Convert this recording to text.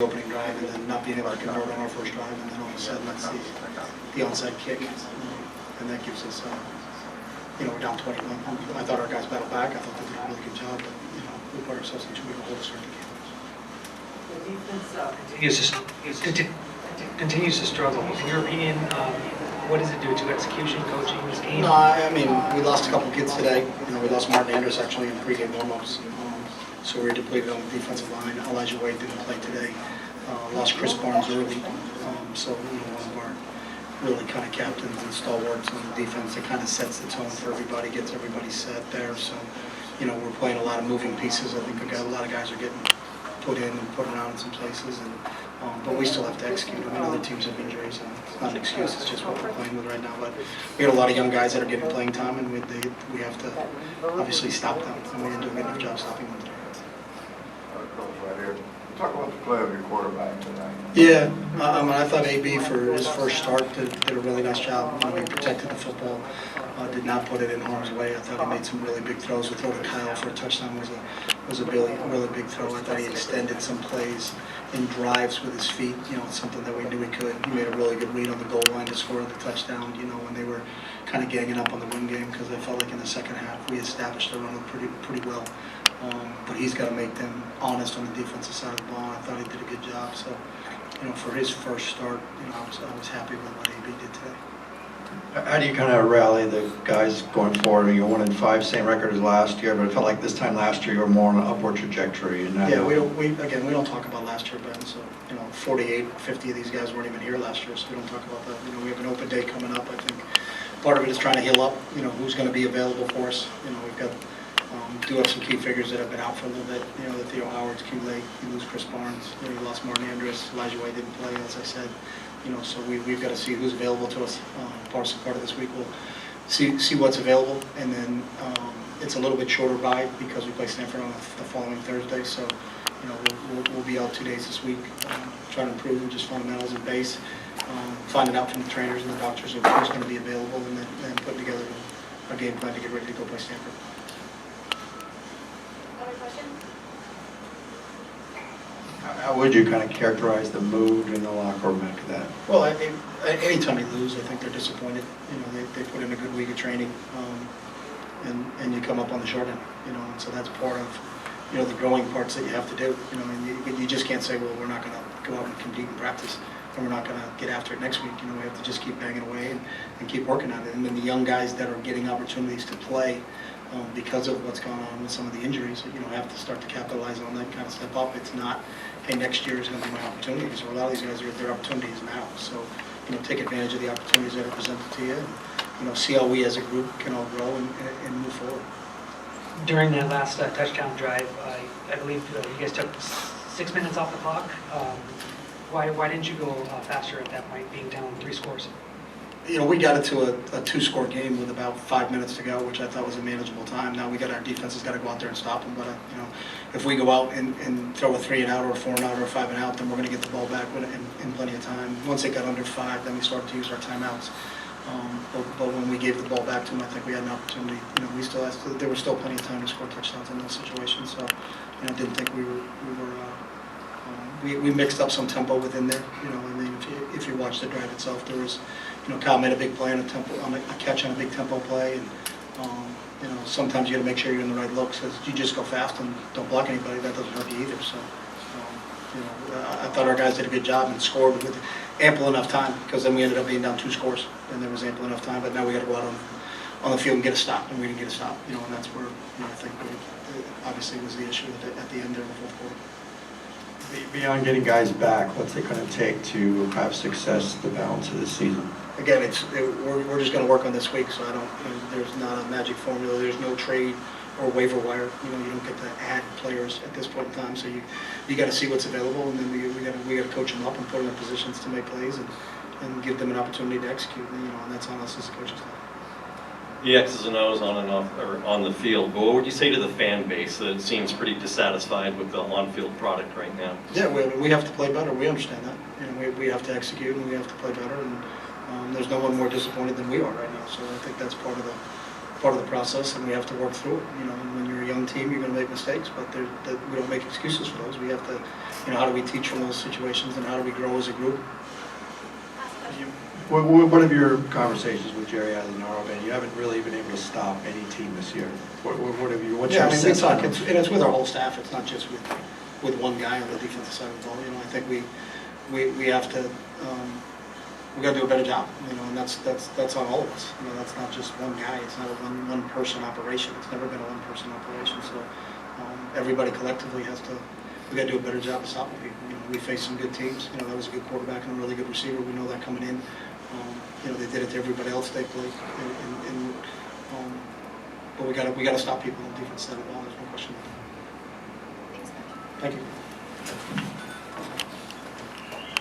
opening drive and then not being able to convert on our first drive, and then all of a sudden that's the onside kick, and that gives us, we're down 21. I thought our guys battled back. I thought they did a really good job, but we put ourselves in too big a hole to start the game. Continues to struggle. In your opinion, what does it do to execution, coaching, scheme? No, I mean, we lost a couple kids today. We lost Martin Andrus actually in pregame warm-ups. So we were depleted on the defensive line. Elijah Wade didn't play today. Lost Chris Barnes early. So one of our really kind of captains and stalwarts on the defense that kind of sets the tone for everybody, gets everybody set there. So, we're playing a lot of moving pieces. I think a lot of guys are getting put in and put around in some places, but we still have to execute. I mean, other teams have injuries, and it's not an excuse. It's just what we're playing with right now. But we got a lot of young guys that are getting playing time, and we have to obviously stop them. And we didn't do a good enough job stopping them today. Right here. Talk about the play of your quarterback tonight. Yeah, I thought AB for his first start did a really nice job. He protected the football, did not put it in harm's way. I thought he made some really big throws. The throw to Kyle for a touchdown was a really big throw. I thought he extended some plays in drives with his feet. Something that we knew he could. He made a really good read on the goal line to score the touchdown. When they were kind of ganging up on the run game, because I felt like in the second half we established the run pretty well. But he's got to make them honest on the defensive side of the ball. I thought he did a good job. So, for his first start, I was happy with what AB did today. How do you kind of rally the guys going forward? You're 1-5, same record as last year, but it felt like this time last year you were more on an upward trajectory. And yeah, we don't talk about last year, Ben. So 48, 50 of these guys weren't even here last year, so we don't talk about that. We have an open day coming up. I think part of it is trying to heal up. Who's going to be available for us. We've got. Do have some key figures that have been out for a little bit. The Theo Howard's too late. You lose Chris Barnes. You lost Martin Andrus. Elijah Wade didn't play, as I said. So we've got to see who's available to us. Part of this week we'll see what's available, and then it's a little bit shorter by because we play Stanford on the following Thursday. So we'll be out 2 days this week, trying to improve just fundamentals and base, finding out from the trainers and the doctors of who's going to be available, and then putting together a game plan to get ready to go play Stanford. How would you kind of characterize the mood in the locker room after that? Well, anytime they lose, I think they're disappointed. They put in a good week of training, and you come up on the short end. And so that's part of the growing parts that you have to do. And you just can't say, well, we're not going to go out and compete in practice, and we're not going to get after it next week. We have to just keep banging away and keep working on it. And then the young guys that are getting opportunities to play. Because of what's going on with some of the injuries, have to start to capitalize on that, kind of step up. It's not, hey, next year is going to be my opportunity. So a lot of these guys are at their opportunities now. So, take advantage of the opportunities that are presented to you, and see how we as a group can all grow and move forward. During that last touchdown drive, I believe you guys took 6 minutes off the clock. Why didn't you go faster at that point, being down 3 scores? We got into a 2-score game with about 5 minutes to go, which I thought was a manageable time. Now our defense has got to go out there and stop them. But if we go out and throw a 3-and-out or a 4-and-out or a 5-and-out, then we're going to get the ball back in plenty of time. Once it got under 5, then we started to use our timeouts. But when we gave the ball back to them, I think we had an opportunity. There was still plenty of time to score touchdowns in those situations. So I didn't think we mixed up some tempo within there. And then if you watch the drive itself, there was. Kyle made a big play on a catch on a big tempo play, and sometimes you got to make sure you're in the right looks, because you just go fast and don't block anybody. That doesn't hurt you either. So, I thought our guys did a good job and scored with ample enough time, because then we ended up being down 2 scores, and there was ample enough time. But now we got to go out on the field and get a stop, and we didn't get a stop. And that's where I think obviously was the issue at the end there in the fourth quarter. Beyond getting guys back, what's it going to take to have success the balance of the season? Again, we're just going to work on this week, so there's not a magic formula. There's no trade or waiver wire. You don't get to add players at this point in time. So you got to see what's available, and then we got to coach them up and put them in positions to make plays and give them an opportunity to execute. And that's on us as a coaching staff. The X's and O's on and off or on the field. But what would you say to the fan base that seems pretty dissatisfied with the on-field product right now? Yeah, we have to play better. We understand that. We have to execute, and we have to play better. And there's no one more disappointed than we are right now. So I think that's part of part of the process, and we have to work through it. You know, and when you're a young team, you're going to make mistakes, but we don't make excuses for those. We have to, you know, how do we teach from those situations, and how do we grow as a group? What have your conversations with Jerry Adenaro been? You haven't really been able to stop any team this year. What have you, what's your Yeah, I mean, we sense on talk, it? and it's with our whole staff, it's not just with one guy on the defensive side of the ball. You know, I think we have to, we got to do a better job, you know, and that's on all of us. You know, that's not just one guy, it's not a one-person operation, it's never been a one-person operation, so everybody collectively has to, we got to do a better job of stopping people. You know, we faced some good teams, you know, that was a good quarterback and a really good receiver, we know that coming in. You know, they did it to everybody else they played, but we got to stop people on the defense side of the ball, there's no question. Thanks, Coach. Thank you.